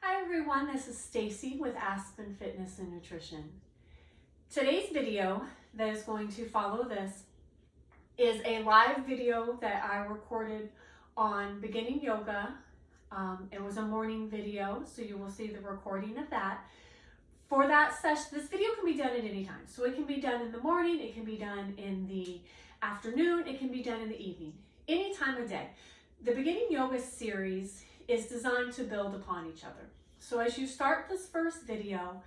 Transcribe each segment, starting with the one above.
Hi everyone, this is Stacie with Aspen Fitness and Nutrition. Today's video that is going to follow this is a live video that I recorded on beginning yoga. It was a morning video, so you will see the recording of that. For that session, this video can be done at any time. So it can be done in the morning, it can be done in the afternoon, it can be done in the evening, any time of day. The beginning yoga series is designed to build upon each other. So as you start this first video,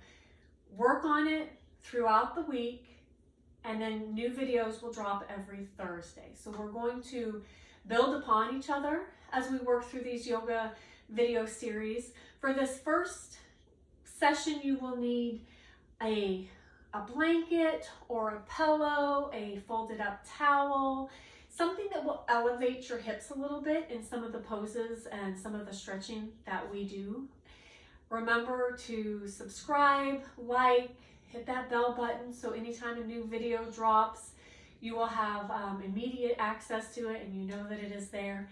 work on it throughout the week, and then new videos will drop every Thursday. So we're going to build upon each other as we work through these yoga video series. For this first session, you will need a blanket or a pillow, a folded up towel, something that will elevate your hips a little bit in some of the poses and some of the stretching that we do. Remember to subscribe, like, hit that bell button so anytime a new video drops, you will have immediate access to it and you know that it is there.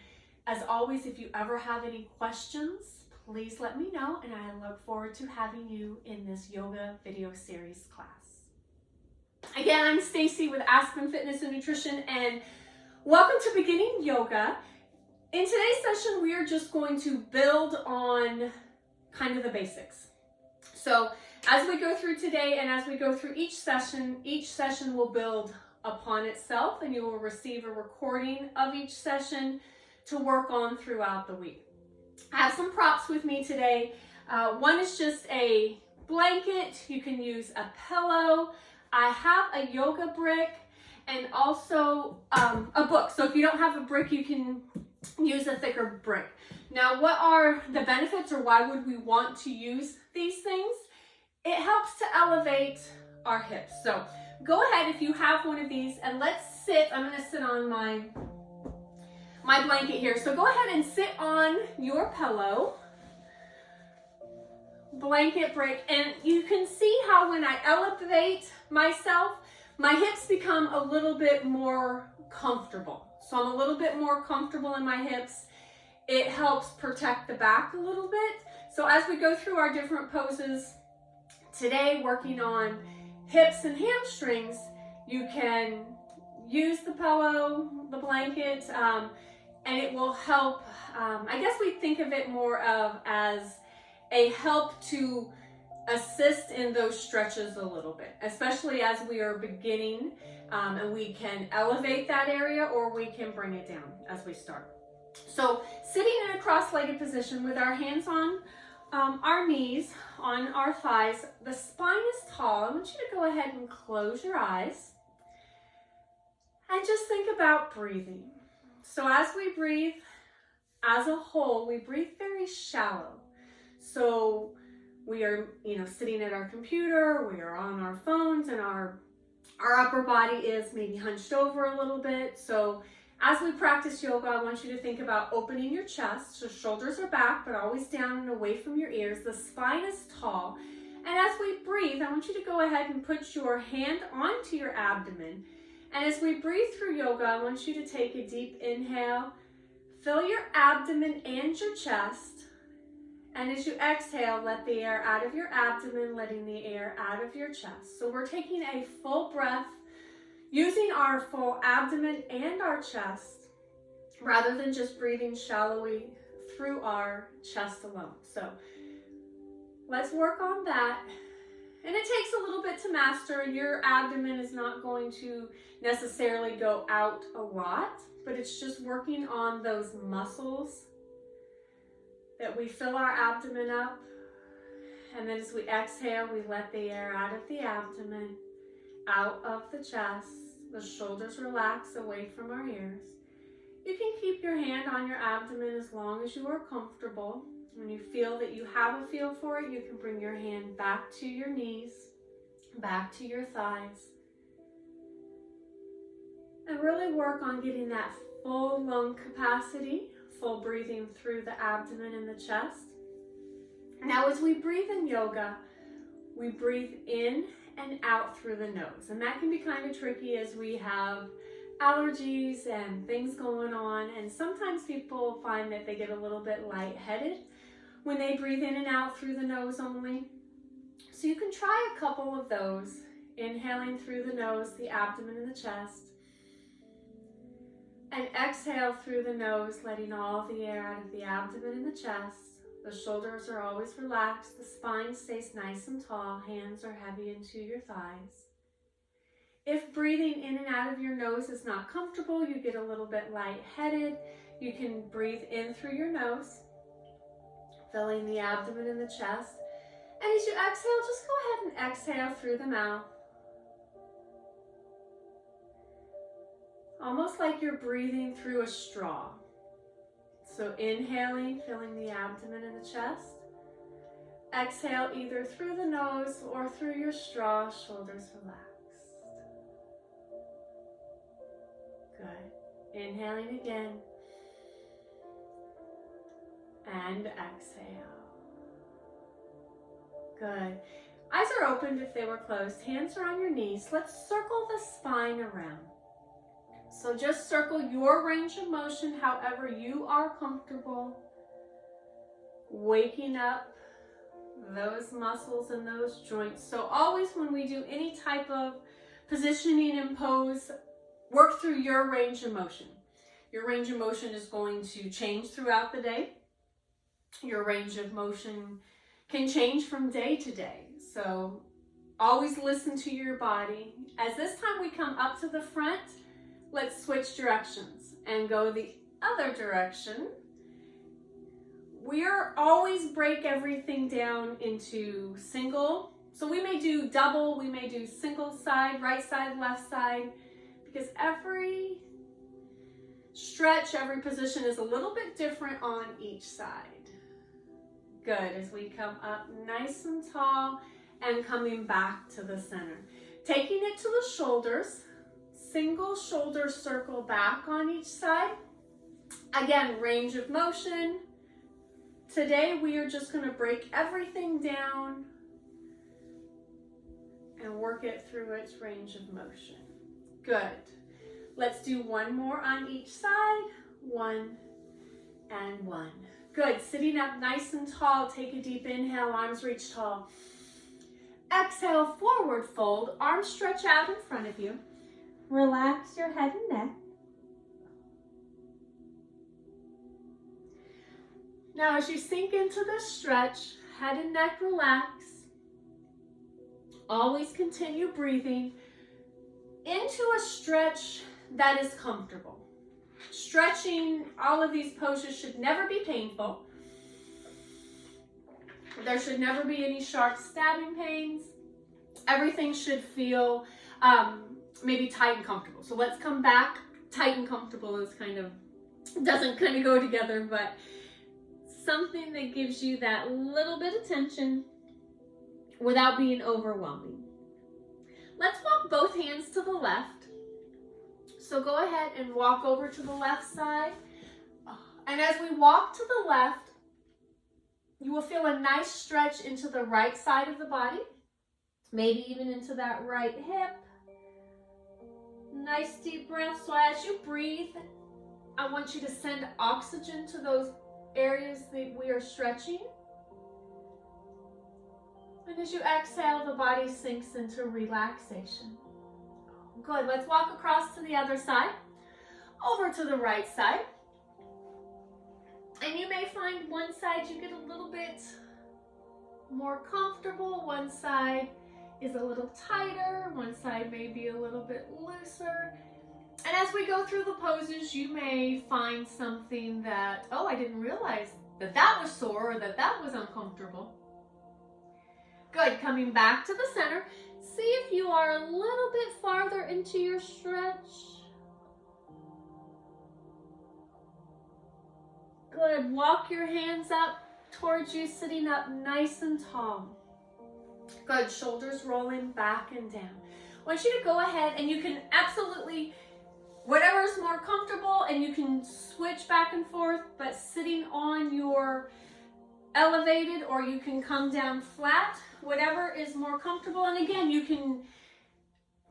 As always, if you ever have any questions, please let me know, and I look forward to having you in this yoga video series class. Again, I'm Stacie with Aspen Fitness and Nutrition, and welcome to Beginning Yoga. In today's session, we are just going to build on kind of the basics. So as we go through today and as we go through each session will build upon itself, and you will receive a recording of each session to work on throughout the week. I have some props with me today. One is just a blanket. You can use a pillow. I have a yoga brick and also a book. So if you don't have a brick, you can use a thicker brick. Now, what are the benefits, or why would we want to use these things? It helps to elevate our hips. So go ahead if you have one of these, and let's sit. I'm going to sit on my blanket here. So go ahead and sit on your pillow, blanket brick, and you can see how when I elevate myself, my hips become a little bit more comfortable. So I'm a little bit more comfortable in my hips. It helps protect the back a little bit. So as we go through our different poses today, working on hips and hamstrings, you can use the pillow, the blanket, and it will help. I guess we think of it more of as a help to assist in those stretches a little bit, especially as we are beginning, and we can elevate that area or we can bring it down as we start. So sitting in a cross-legged position with our hands on our knees, on our thighs, the spine is tall. I want you to go ahead and close your eyes and just think about breathing. So as we breathe as a whole, we breathe very shallow. So we are, sitting at our computer, we are on our phones, and our upper body is maybe hunched over a little bit. So as we practice yoga, I want you to think about opening your chest. So shoulders are back, but always down and away from your ears. The spine is tall. And as we breathe, I want you to go ahead and put your hand onto your abdomen. And as we breathe through yoga, I want you to take a deep inhale, fill your abdomen and your chest. And as you exhale, let the air out of your abdomen, letting the air out of your chest. So we're taking a full breath, using our full abdomen and our chest, rather than just breathing shallowly through our chest alone. So let's work on that. And it takes a little bit to master, and your abdomen is not going to necessarily go out a lot, but it's just working on those muscles that we fill our abdomen up. And then as we exhale, we let the air out of the abdomen, out of the chest. The shoulders relax away from our ears. You can keep your hand on your abdomen as long as you are comfortable. When you feel that you have a feel for it, you can bring your hand back to your knees, back to your thighs, and really work on getting that full lung capacity, full breathing through the abdomen and the chest. Now, as we breathe in yoga, we breathe in and out through the nose. And that can be kind of tricky as we have allergies and things going on. And sometimes people find that they get a little bit lightheaded when they breathe in and out through the nose only. So you can try a couple of those. Inhaling through the nose, the abdomen and the chest. And exhale through the nose, letting all the air out of the abdomen and the chest. The shoulders are always relaxed. The spine stays nice and tall. Hands are heavy into your thighs. If breathing in and out of your nose is not comfortable, you get a little bit lightheaded, you can breathe in through your nose, filling the abdomen and the chest. And as you exhale, just go ahead and exhale through the mouth. Almost like you're breathing through a straw. So inhaling, filling the abdomen and the chest. Exhale either through the nose or through your straw, shoulders relaxed. Good. Inhaling again. And exhale. Good. Eyes are opened if they were closed. Hands are on your knees. Let's circle the spine around. So just circle your range of motion however you are comfortable. Waking up those muscles and those joints. So always when we do any type of positioning and pose, work through your range of motion. Your range of motion is going to change throughout the day. Your range of motion can change from day to day. So always listen to your body. As this time we come up to the front, let's switch directions and go the other direction. We're always break everything down into single. So we may do double, we may do single side, right side, left side, because every stretch, every position is a little bit different on each side. Good, as we come up nice and tall and coming back to the center. Taking it to the shoulders, single shoulder circle back on each side. Again, range of motion. Today we are just going to break everything down and work it through its range of motion. Good. Let's do one more on each side. 1 and 1. Good. Sitting up nice and tall. Take a deep inhale. Arms reach tall. Exhale, forward fold. Arms stretch out in front of you. Relax your head and neck. Now as you sink into this stretch, head and neck relax. Always continue breathing into a stretch that is comfortable. Stretching, all of these poses should never be painful. There should never be any sharp stabbing pains. Everything should feel maybe tight and comfortable. So let's come back. Tight and comfortable is doesn't go together, but something that gives you that little bit of tension without being overwhelming. Let's walk both hands to the left. So go ahead and walk over to the left side. And as we walk to the left, you will feel a nice stretch into the right side of the body. Maybe even into that right hip. Nice deep breath. So as you breathe, I want you to send oxygen to those areas that we are stretching. And as you exhale, the body sinks into relaxation. Good. Let's walk across to the other side. Over to the right side. And you may find one side you get a little bit more comfortable. One side is a little tighter. One side may be a little bit looser. And as we go through the poses, you may find something that, oh, I didn't realize that was sore or that was uncomfortable. Good. Coming back to the center. See if you are a little bit farther into your stretch. Good. Walk your hands up towards you, sitting up nice and tall. Good. Shoulders rolling back and down. I want you to go ahead and you can absolutely, whatever is more comfortable, and you can switch back and forth, but sitting on your elevated, or you can come down flat, whatever is more comfortable. And again, you can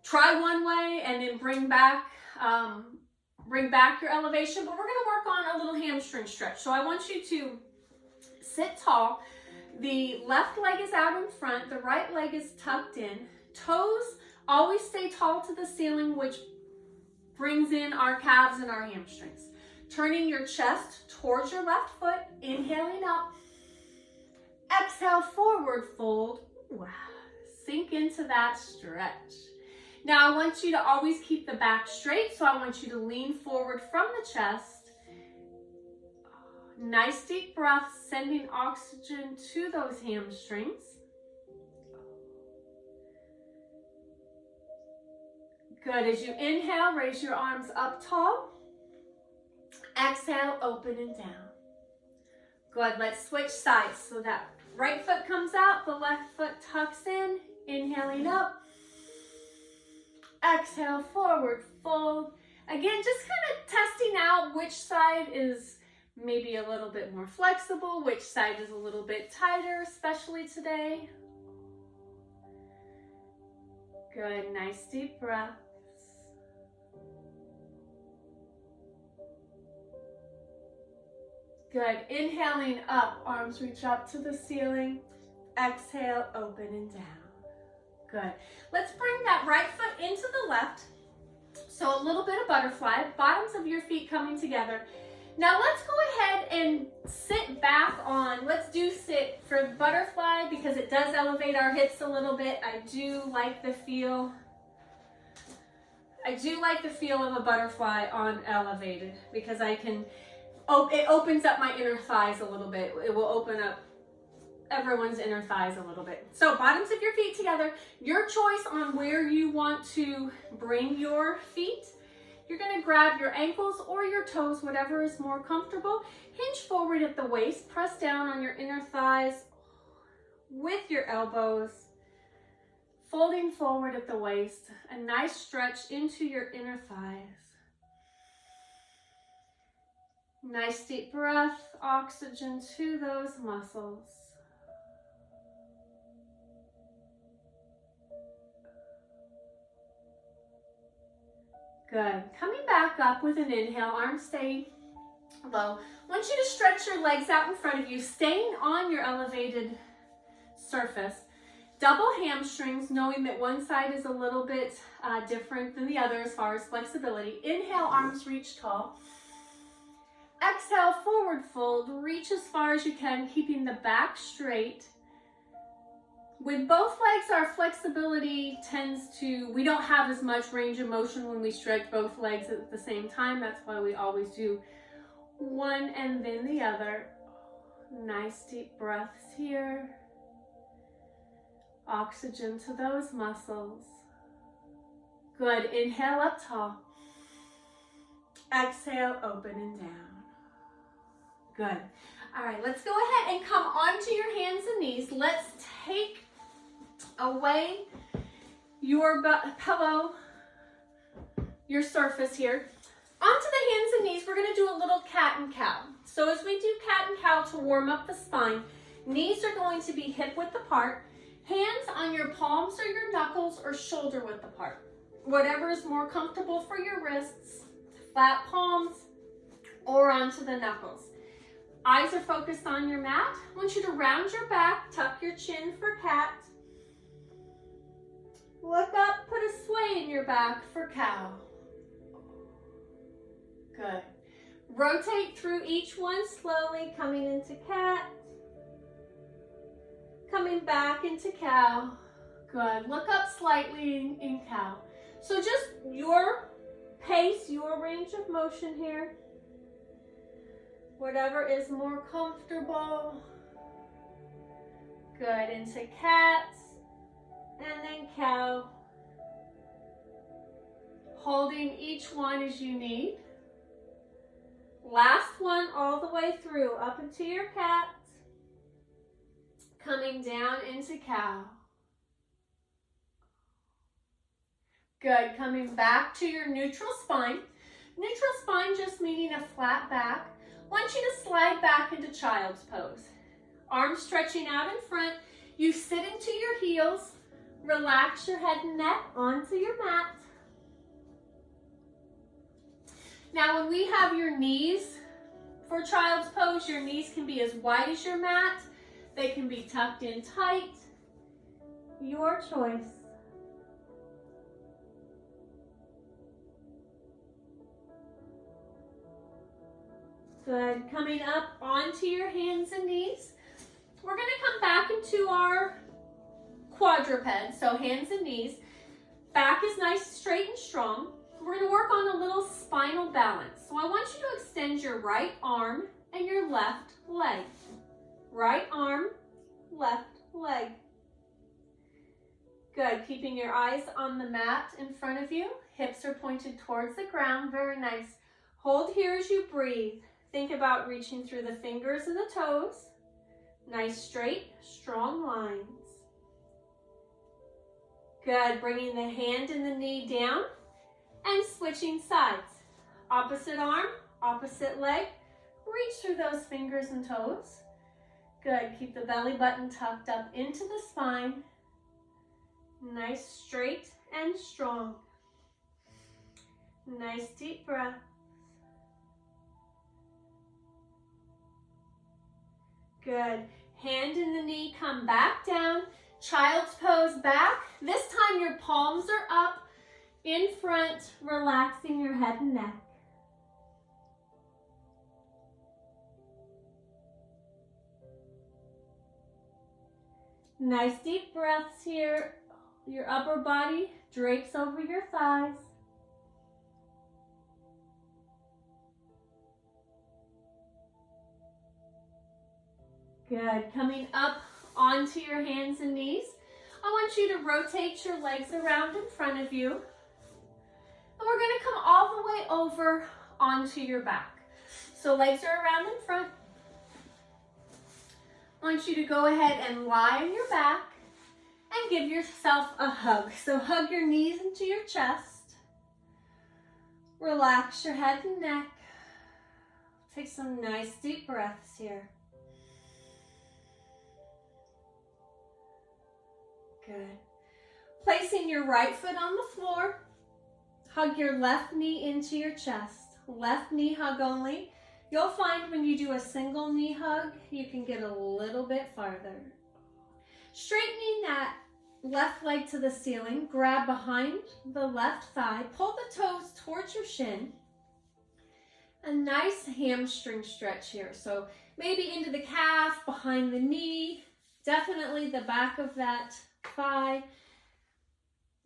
try one way and then bring back your elevation, but we're going to work on a little hamstring stretch. So I want you to Sit tall. The left leg is out in front. The right leg is tucked in. Toes always stay tall to the ceiling, which brings in our calves and our hamstrings. Turning your chest towards your left foot. Inhaling up. Exhale, forward fold. Wow. Sink into that stretch. Now I want you to always keep the back straight, so I want you to lean forward from the chest. Nice deep breath, sending oxygen to those hamstrings. Good. As you inhale, raise your arms up tall. Exhale, open and down. Good. Let's switch sides. So that right foot comes out, the left foot tucks in. Inhaling up. Exhale, forward fold. Again, just kind of testing out which side is maybe a little bit more flexible, which side is a little bit tighter, especially today. Good. Nice deep breaths. Good. Inhaling up, arms reach up to the ceiling. Exhale, open and down. Good. Let's bring that right foot into the left. So a little bit of butterfly, bottoms of your feet coming together. Now let's go ahead and sit back on, let's do sit for butterfly because it does elevate our hips a little bit. I do like the feel of a butterfly on elevated because I can, it opens up my inner thighs a little bit. It will open up everyone's inner thighs a little bit. So bottoms of your feet together, your choice on where you want to bring your feet. You're going to grab your ankles or your toes, whatever is more comfortable. Hinge forward at the waist, press down on your inner thighs with your elbows, folding forward at the waist, a nice stretch into your inner thighs. Nice deep breath, oxygen to those muscles. Good. Coming back up with an inhale, arms stay low. I want you to stretch your legs out in front of you, staying on your elevated surface. Double hamstrings, knowing that one side is a little bit different than the other as far as flexibility. Inhale, arms reach tall. Exhale, forward fold. Reach as far as you can, keeping the back straight. With both legs, our flexibility tends to, we don't have as much range of motion when we stretch both legs at the same time. That's why we always do one and then the other. Nice deep breaths here. Oxygen to those muscles. Good. Inhale up tall. Exhale, open and down. Good. All right, let's go ahead and come onto your hands and knees. Let's take away your pillow, your surface here. Onto the hands and knees, we're going to do a little cat and cow. So as we do cat and cow to warm up the spine, knees are going to be hip width apart, hands on your palms or your knuckles or shoulder width apart. Whatever is more comfortable for your wrists, flat palms or onto the knuckles. Eyes are focused on your mat. I want you to round your back, tuck your chin for cat. Look up, put a sway in your back for cow. Good. Rotate through each one slowly, coming into cat. Coming back into cow. Good. Look up slightly in cow. So just your pace, your range of motion here. Whatever is more comfortable. Good. Into cat. And then cow. Holding each one as you need. Last one all the way through, up into your cat. Coming down into cow. Good. Coming back to your neutral spine. Neutral spine just meaning a flat back. I want you to slide back into child's pose. Arms stretching out in front. You sit into your heels. Relax your head and neck onto your mat. Now when we have your knees For child's pose, your knees can be as wide as your mat. They can be tucked in tight. Your choice. Good. Coming up onto your hands and knees. We're going to come back into our quadruped, so hands and knees. Back is nice, straight, and strong. We're going to work on a little spinal balance. So I want you to extend your right arm and your left leg. Right arm, left leg. Good. Keeping your eyes on the mat in front of you. Hips are pointed towards the ground. Very nice. Hold here as you breathe. Think about reaching through the fingers and the toes. Nice, straight, strong lines. Good. Bringing the hand and the knee down and switching sides. Opposite arm, opposite leg. Reach through those fingers and toes. Good. Keep the belly button tucked up into the spine. Nice, straight and strong. Nice, deep breath. Good. Hand and the knee come back down. Child's pose back. This time your palms are up in front, relaxing your head and neck. Nice deep breaths here. Your upper body drapes over your thighs. Good. Coming up onto your hands and knees. I want you to rotate your legs around in front of you. And we're going to come all the way over onto your back. So legs are around in front. I want you to go ahead and lie on your back and give yourself a hug. So hug your knees into your chest. Relax your head and neck. Take some nice deep breaths here. Good. Placing your right foot on the floor. Hug your left knee into your chest. Left knee hug only. You'll find when you do a single knee hug, you can get a little bit farther. Straightening that left leg to the ceiling. Grab behind the left thigh. Pull the toes towards your shin. A nice hamstring stretch here. So maybe into the calf, behind the knee. Definitely the back of that thigh.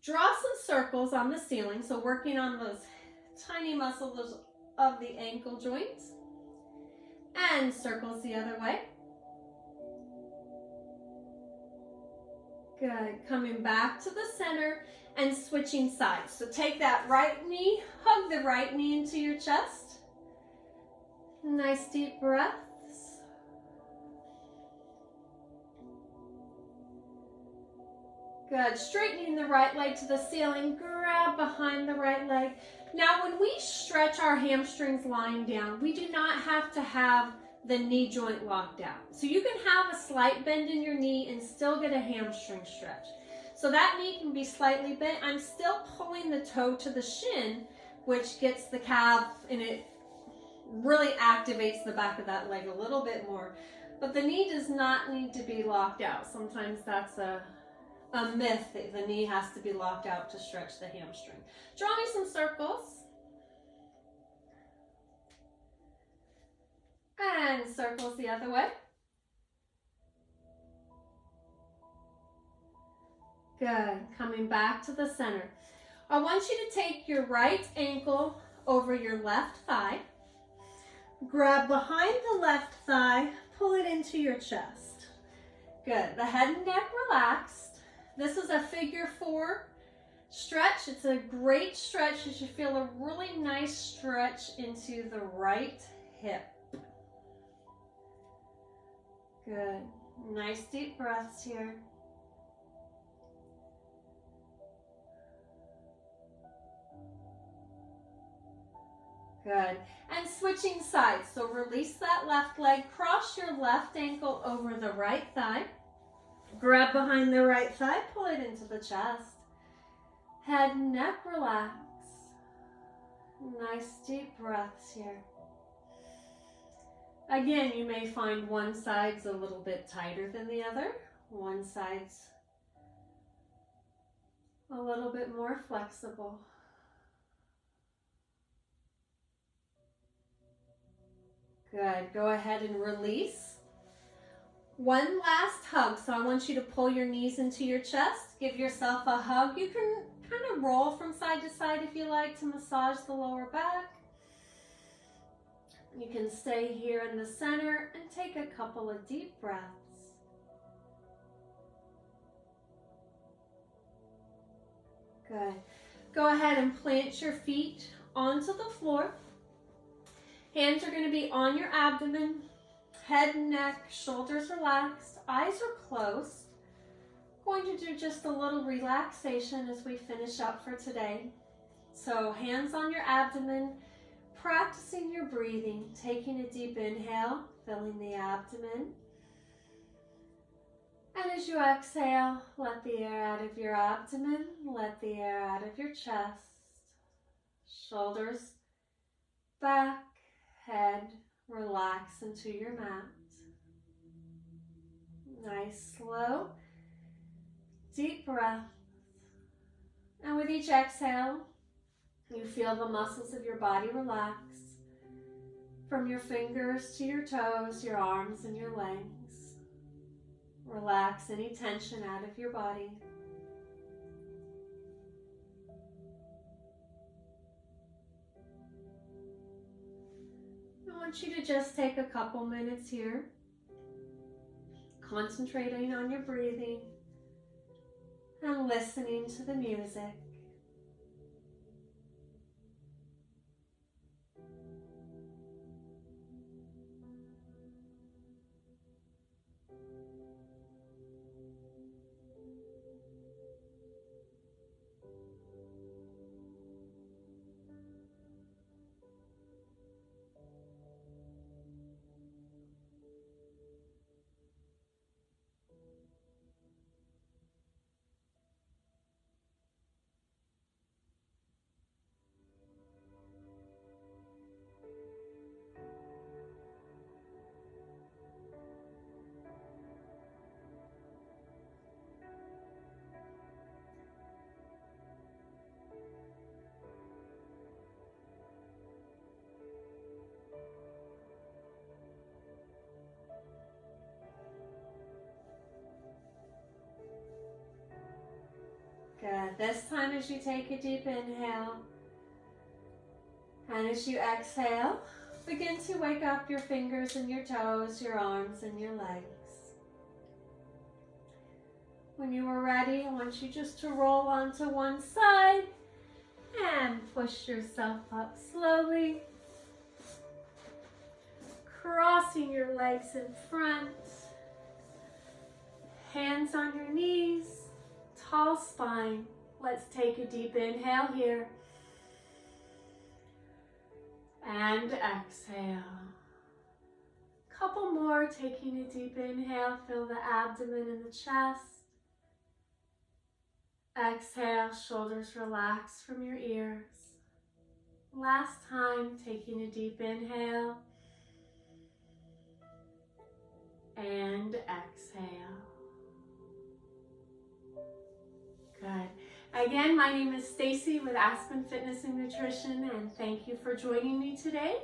Draw some circles on the ceiling, so working on those tiny muscles of the ankle joints, and circles the other way. Good. Coming back to the center and switching sides. So take that right knee, hug the right knee into your chest. Nice deep breath. Good. Straightening the right leg to the ceiling. Grab behind the right leg. Now, when we stretch our hamstrings lying down, we do not have to have the knee joint locked out. So you can have a slight bend in your knee and still get a hamstring stretch. So that knee can be slightly bent. I'm still pulling the toe to the shin, which gets the calf, and it really activates the back of that leg a little bit more. But the knee does not need to be locked out. Sometimes that's a myth that the knee has to be locked out to stretch the hamstring. Draw me some circles. And circles the other way. Good. Coming back to the center. I want you to take your right ankle over your left thigh. Grab behind the left thigh. Pull it into your chest. Good. The head and neck relaxed. This is a figure 4 stretch. It's a great stretch. You should feel a really nice stretch into the right hip. Good. Nice deep breaths here. Good. And switching sides. So release that left leg. Cross your left ankle over the right thigh. Grab behind the right thigh, pull it into the chest. Head and neck relax. Nice deep breaths here. Again, you may find one side's a little bit tighter than the other. One side's a little bit more flexible. Good. Go ahead and release. One last hug. So I want you to pull your knees into your chest. Give yourself a hug. You can kind of roll from side to side if you like to massage the lower back. You can stay here in the center and take a couple of deep breaths. Good. Go ahead and plant your feet onto the floor. Hands are going to be on your abdomen, head and neck, shoulders relaxed, eyes are closed. Going to do just a little relaxation as we finish up for today. So hands on your abdomen, practicing your breathing, taking a deep inhale, filling the abdomen. And as you exhale, let the air out of your abdomen, let the air out of your chest, shoulders back, head, relax into your mat. Nice, slow, deep breath. And with each exhale, you feel the muscles of your body relax. From your fingers to your toes, your arms and your legs. Relax any tension out of your body. I want you to just take a couple minutes here, concentrating on your breathing and listening to the music. Good. This time as you take a deep inhale and as you exhale, begin to wake up your fingers and your toes, your arms and your legs. When you are ready, I want you just to roll onto one side and push yourself up slowly. Crossing your legs in front, hands on your knees, tall spine. Let's take a deep inhale here. And exhale. Couple more, taking a deep inhale, fill the abdomen and the chest. Exhale, shoulders relax from your ears. Last time, taking a deep inhale. And exhale. Good. Again, my name is Stacie with Aspen Fitness and Nutrition, and thank you for joining me today.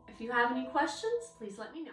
If you have any questions, please let me know.